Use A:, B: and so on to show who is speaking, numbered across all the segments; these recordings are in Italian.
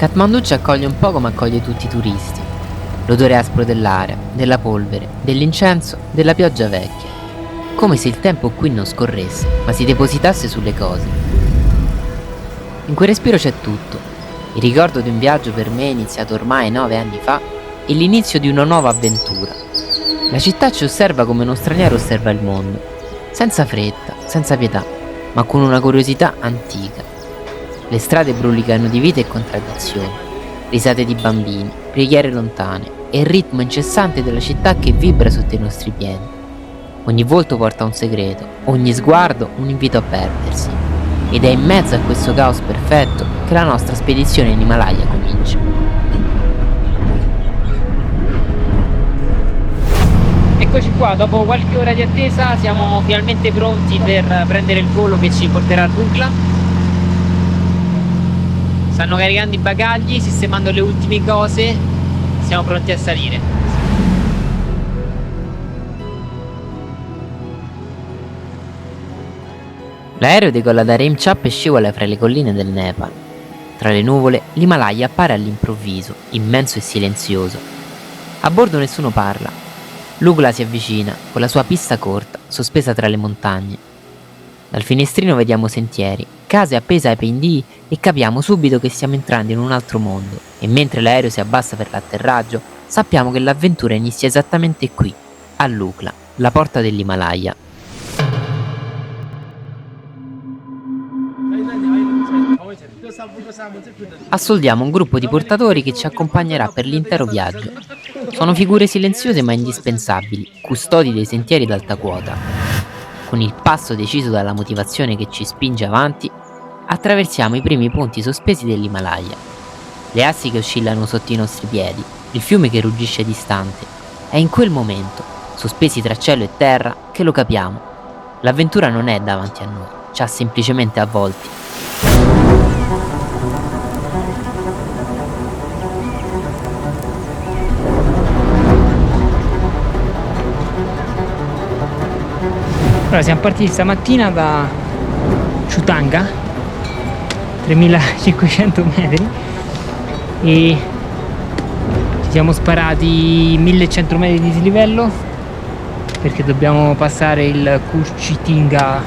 A: Kathmandu ci accoglie un po' come accoglie tutti i turisti. L'odore aspro dell'aria, della polvere, dell'incenso, della pioggia vecchia. Come se il tempo qui non scorresse, ma si depositasse sulle cose. In quel respiro c'è tutto. Il ricordo di un viaggio per me iniziato ormai 9 anni fa e l'inizio di una nuova avventura. La città ci osserva come uno straniero osserva il mondo, senza fretta, senza pietà, ma con una curiosità antica. Le strade brulicano di vita e contraddizioni, risate di bambini, preghiere lontane e il ritmo incessante della città che vibra sotto i nostri piedi. Ogni volto porta un segreto, ogni sguardo un invito a perdersi. Ed è in mezzo a questo caos perfetto che la nostra spedizione in Himalaya comincia. Eccoci qua, dopo qualche ora di attesa siamo finalmente pronti per prendere il volo che ci porterà a Lukla. Stanno caricando i bagagli, sistemando le ultime cose, siamo pronti a salire. L'aereo decolla da Reimchap e scivola fra le colline del Nepal. Tra le nuvole, l'Himalaya appare all'improvviso, immenso e silenzioso. A bordo nessuno parla. Lukla si avvicina, con la sua pista corta, sospesa tra le montagne. Dal finestrino vediamo sentieri, case appese ai pendii e capiamo subito che stiamo entrando in un altro mondo. E mentre l'aereo si abbassa per l'atterraggio, sappiamo che l'avventura inizia esattamente qui, a Lukla, la porta dell'Himalaya. Assoldiamo un gruppo di portatori che ci accompagnerà per l'intero viaggio. Sono figure silenziose ma indispensabili, custodi dei sentieri d'alta quota. Con il passo deciso dalla motivazione che ci spinge avanti, attraversiamo i primi punti sospesi dell'Himalaya. Le assi che oscillano sotto i nostri piedi, il fiume che ruggisce distante. È in quel momento, sospesi tra cielo e terra, che lo capiamo. L'avventura non è davanti a noi, ci ha semplicemente avvolti.
B: Allora, siamo partiti stamattina da Chutanga, 3500 metri, e ci siamo sparati 1100 metri di dislivello perché dobbiamo passare il Kurchitinga,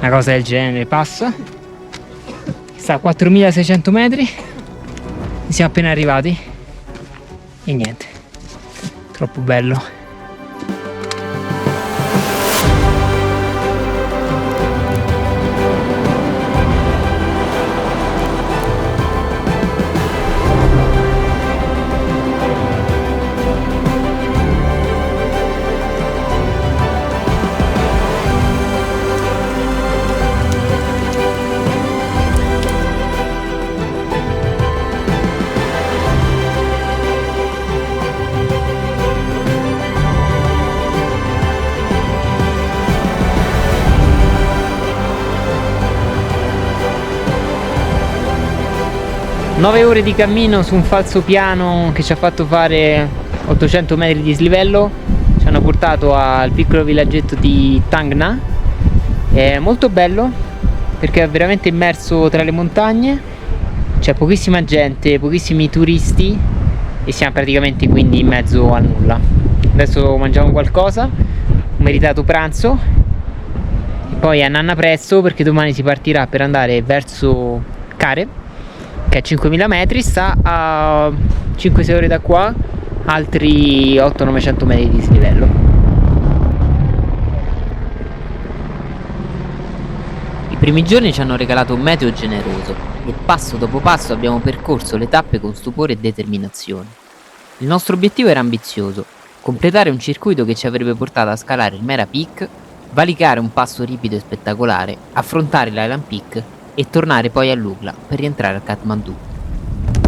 B: una cosa del genere, passo. Sta a 4600 metri, siamo appena arrivati e niente, troppo bello.
A: Nove ore di cammino su un falso piano che ci ha fatto fare 800 metri di dislivello ci hanno portato al piccolo villaggetto di Tangna. È molto bello perché è veramente immerso tra le montagne, c'è pochissima gente, pochissimi turisti e siamo praticamente quindi in mezzo a nulla. Adesso mangiamo qualcosa, un meritato pranzo e poi a nanna presto perché domani si partirà per andare verso Kare, che è 5000 metri, sta a 5-6 ore da qua, altri 800-900 metri di dislivello. I primi giorni ci hanno regalato un meteo generoso e passo dopo passo abbiamo percorso le tappe con stupore e determinazione. Il nostro obiettivo era ambizioso: completare un circuito che ci avrebbe portato a scalare il Mera Peak, valicare un passo ripido e spettacolare, affrontare l'Island Peak e tornare poi a Lukla per rientrare a Kathmandu.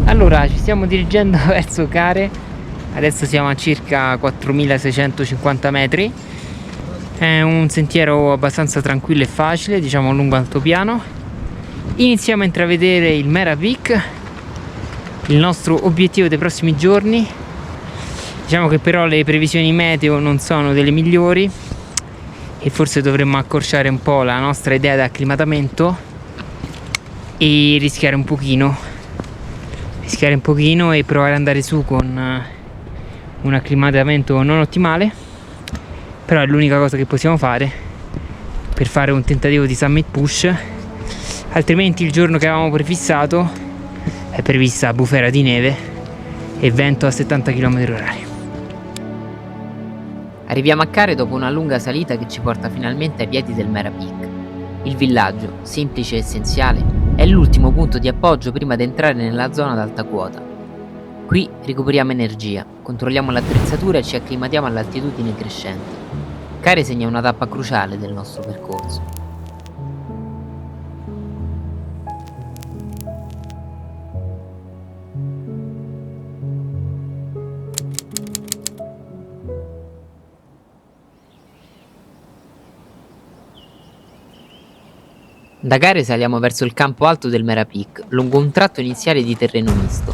B: Allora, ci stiamo dirigendo verso Kare, adesso siamo a circa 4650 metri. È un sentiero abbastanza tranquillo e facile, diciamo lungo altopiano. Iniziamo a intravedere il Mera Peak, il nostro obiettivo dei prossimi giorni. Diciamo che però le previsioni meteo non sono delle migliori e forse dovremmo accorciare un po' la nostra idea di acclimatamento e rischiare un pochino. rischiare un pochino e provare ad andare su con un acclimatamento non ottimale, però è l'unica cosa che possiamo fare per fare un tentativo di summit push, altrimenti il giorno che avevamo prefissato è prevista bufera di neve e vento a 70 km/h.
A: Arriviamo a Kare dopo una lunga salita che ci porta finalmente ai piedi del Mera Peak. Il villaggio, semplice e essenziale, è l'ultimo punto di appoggio prima di entrare nella zona ad alta quota. Qui recuperiamo energia, controlliamo l'attrezzatura e ci acclimatiamo all'altitudine crescente. Kare segna una tappa cruciale del nostro percorso. Da Kare saliamo verso il campo alto del Mera Peak, lungo un tratto iniziale di terreno misto.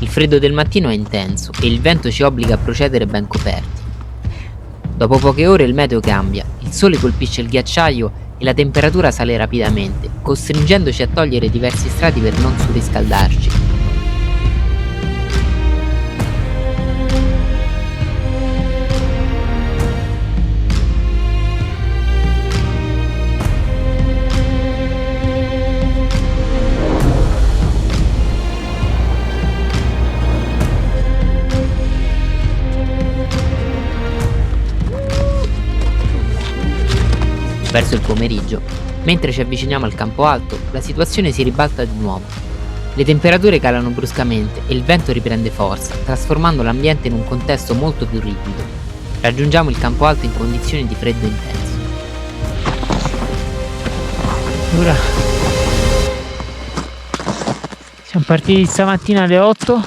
A: Il freddo del mattino è intenso e il vento ci obbliga a procedere ben coperti. Dopo poche ore il meteo cambia, il sole colpisce il ghiacciaio e la temperatura sale rapidamente, costringendoci a togliere diversi strati per non surriscaldarci. Verso il pomeriggio, mentre ci avviciniamo al campo alto, la situazione si ribalta di nuovo. Le temperature calano bruscamente e il vento riprende forza, trasformando l'ambiente in un contesto molto più rigido. Raggiungiamo il campo alto in condizioni di freddo intenso.
B: Ora siamo partiti stamattina alle 8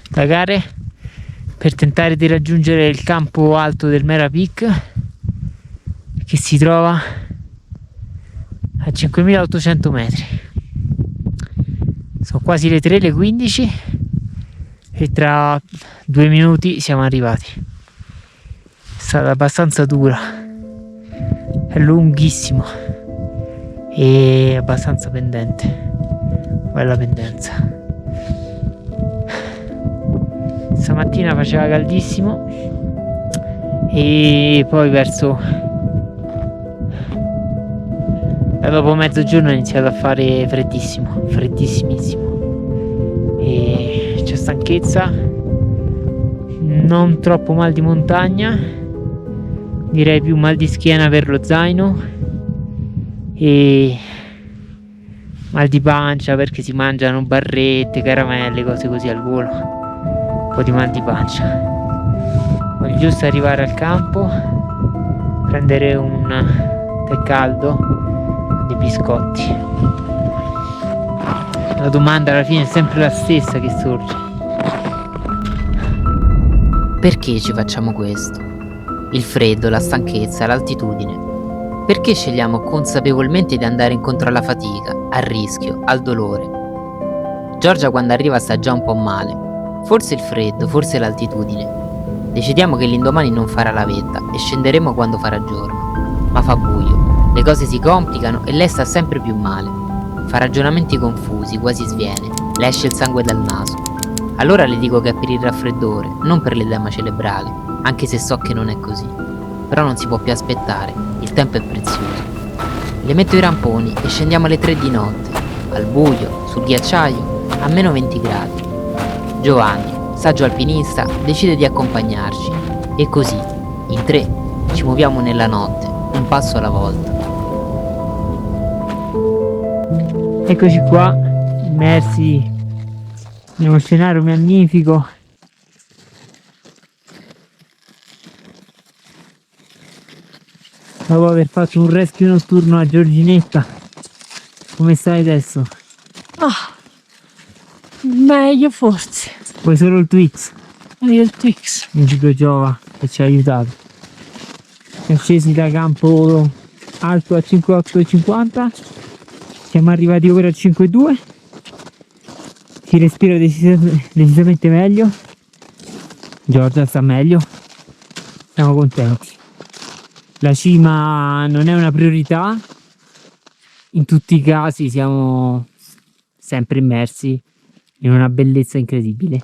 B: da Kare per tentare di raggiungere il campo alto del Mera Peak, che si trova a 5800 metri. Sono quasi le 3, le 15 e tra 2 minuti siamo arrivati. È stata abbastanza dura, è lunghissimo e abbastanza pendente, bella pendenza. Stamattina faceva caldissimo e poi dopo mezzogiorno è iniziato a fare freddissimo, freddissimissimo, e c'è stanchezza, non troppo mal di montagna, direi più mal di schiena per lo zaino e mal di pancia perché si mangiano barrette, caramelle, cose così al volo, un po' di mal di pancia. Voglio giusto arrivare al campo, prendere un tè caldo, dei biscotti. La domanda alla fine è sempre la stessa che sorge:
A: Perché ci facciamo questo? Il freddo, la stanchezza, l'altitudine. Perché scegliamo consapevolmente di andare incontro alla fatica, al rischio, al dolore? Giorgia quando arriva sta già un po' male. Forse il freddo, forse l'altitudine. Decidiamo che l'indomani non farà la vetta e scenderemo quando farà giorno. Ma fa buio. Le cose si complicano e lei sta sempre più male. Fa ragionamenti confusi, quasi sviene. Le esce il sangue dal naso. Allora le dico che è per il raffreddore, non per l'edema cerebrale, anche se so che non è così. Però non si può più aspettare, il tempo è prezioso. Le metto i ramponi e scendiamo alle 3 di notte, al buio, sul ghiacciaio, a meno 20 gradi. Giovanni, saggio alpinista, decide di accompagnarci e così, in 3, ci muoviamo nella notte, un passo alla volta.
B: Eccoci qua, immersi in uno scenario magnifico. Dopo aver fatto un rescue notturno a Giorginetta, come stai adesso?
C: Meglio forse.
B: Poi solo il Twix,
C: Meglio il Twix.
B: il Gigo Giova, che ci ha aiutato. Siamo scesi da campo alto a 5,850, siamo arrivati ora a 5,2, si respira decisamente meglio, Giorgia sta meglio, siamo contenti. La cima non è una priorità, in tutti i casi stiamo sempre immersi in una bellezza incredibile.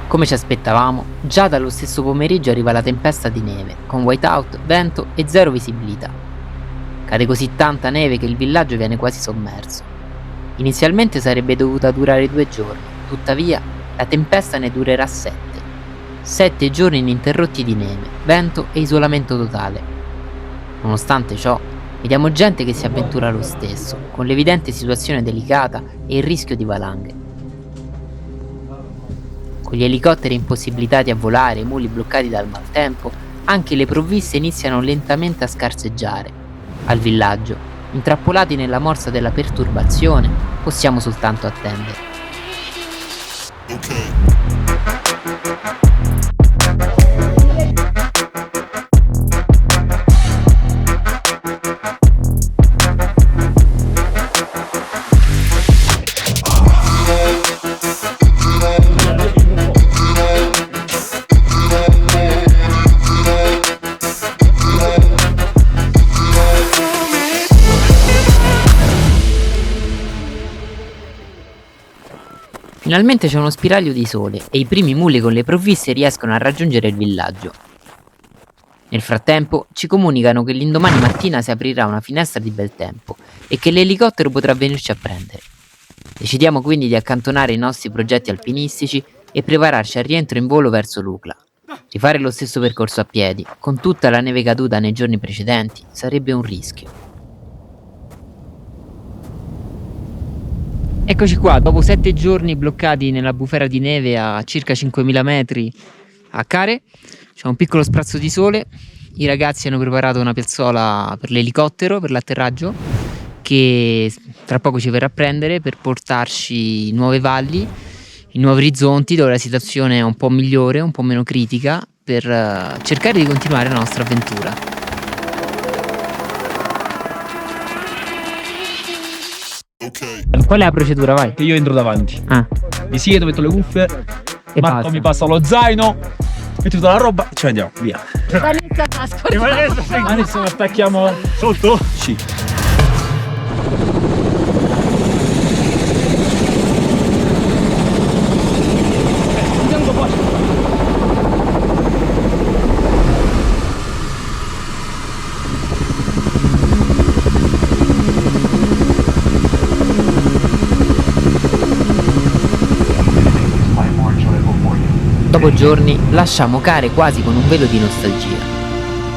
A: Come ci aspettavamo, già dallo stesso pomeriggio arriva la tempesta di neve, con whiteout, vento e zero visibilità. Cade così tanta neve che il villaggio viene quasi sommerso. Inizialmente sarebbe dovuta durare 2 giorni, tuttavia la tempesta ne durerà 7. 7 giorni ininterrotti di neve, vento e isolamento totale. Nonostante ciò, vediamo gente che si avventura lo stesso, con l'evidente situazione delicata e il rischio di valanghe. Con gli elicotteri impossibilitati a volare e i muli bloccati dal maltempo, anche le provviste iniziano lentamente a scarseggiare. Al villaggio, intrappolati nella morsa della perturbazione, possiamo soltanto attendere. Finalmente c'è uno spiraglio di sole e i primi muli con le provviste riescono a raggiungere il villaggio. Nel frattempo ci comunicano che l'indomani mattina si aprirà una finestra di bel tempo e che l'elicottero potrà venirci a prendere. Decidiamo quindi di accantonare i nostri progetti alpinistici e prepararci al rientro in volo verso Lukla. Rifare lo stesso percorso a piedi, con tutta la neve caduta nei giorni precedenti, sarebbe un rischio.
B: Eccoci qua, dopo 7 giorni bloccati nella bufera di neve a circa 5.000 metri a Kare, c'è un piccolo sprazzo di sole. I ragazzi hanno preparato una piazzola per l'elicottero, per l'atterraggio, che tra poco ci verrà a prendere per portarci in nuove valli, in nuovi orizzonti dove la situazione è un po' migliore, un po' meno critica, per cercare di continuare la nostra avventura. Qual è la procedura? Vai.
D: Che io entro davanti. Mi siedo, metto le cuffie,
B: E
D: Marco
B: basta.
D: mi passa lo zaino, metto tutta la roba e ci andiamo, via. Adesso lo attacchiamo sotto? Sì.
A: Dopo giorni lasciamo Kare quasi con un velo di nostalgia.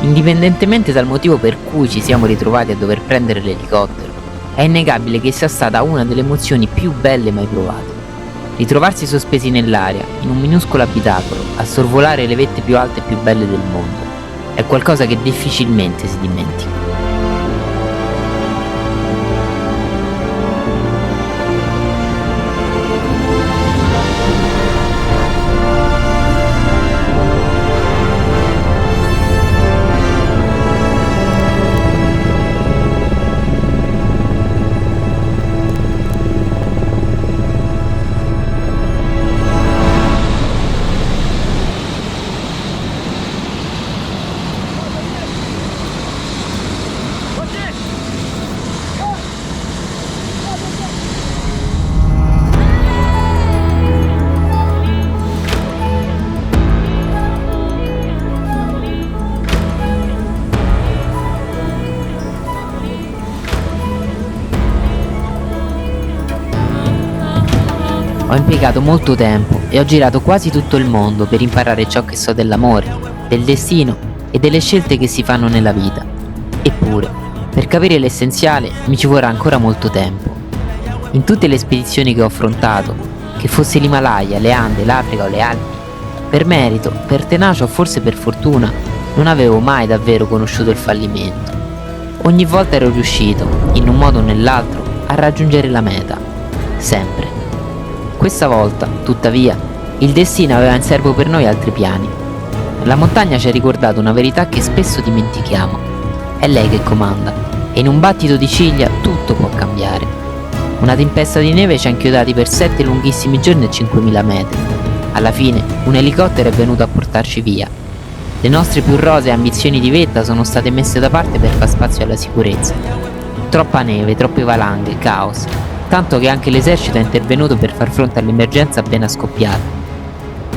A: Indipendentemente dal motivo per cui ci siamo ritrovati a dover prendere l'elicottero, è innegabile che sia stata una delle emozioni più belle mai provate. Ritrovarsi sospesi nell'aria, in un minuscolo abitacolo, a sorvolare le vette più alte e più belle del mondo, è qualcosa che difficilmente si dimentica. Ho impiegato molto tempo e ho girato quasi tutto il mondo per imparare ciò che so dell'amore, del destino e delle scelte che si fanno nella vita. Eppure, per capire l'essenziale mi ci vorrà ancora molto tempo. In tutte le spedizioni che ho affrontato, che fosse l'Himalaya, le Ande, l'Africa o le Alpi, per merito, per tenacia o forse per fortuna, non avevo mai davvero conosciuto il fallimento. Ogni volta ero riuscito, in un modo o nell'altro, a raggiungere la meta. Sempre. Questa volta, tuttavia, il destino aveva in serbo per noi altri piani. La montagna ci ha ricordato una verità che spesso dimentichiamo. È lei che comanda, e in un battito di ciglia tutto può cambiare. Una tempesta di neve ci ha inchiodati per 7 lunghissimi giorni e 5.000 metri. Alla fine, un elicottero è venuto a portarci via. Le nostre più rosee ambizioni di vetta sono state messe da parte per far spazio alla sicurezza. Troppa neve, troppe valanghe, caos, tanto che anche l'esercito è intervenuto per far fronte all'emergenza appena scoppiata.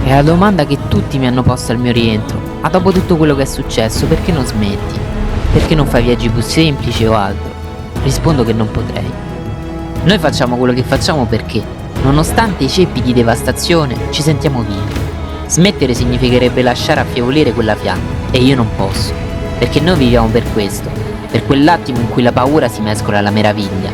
A: E la domanda che tutti mi hanno posto al mio rientro: ma dopo tutto quello che è successo, perché non smetti? Perché non fai viaggi più semplici o altro? Rispondo che non potrei. Noi facciamo quello che facciamo perché, nonostante i ceppi di devastazione, ci sentiamo vivi. Smettere significherebbe lasciare affievolire quella fiamma, e io non posso, perché noi viviamo per questo, per quell'attimo in cui la paura si mescola alla meraviglia.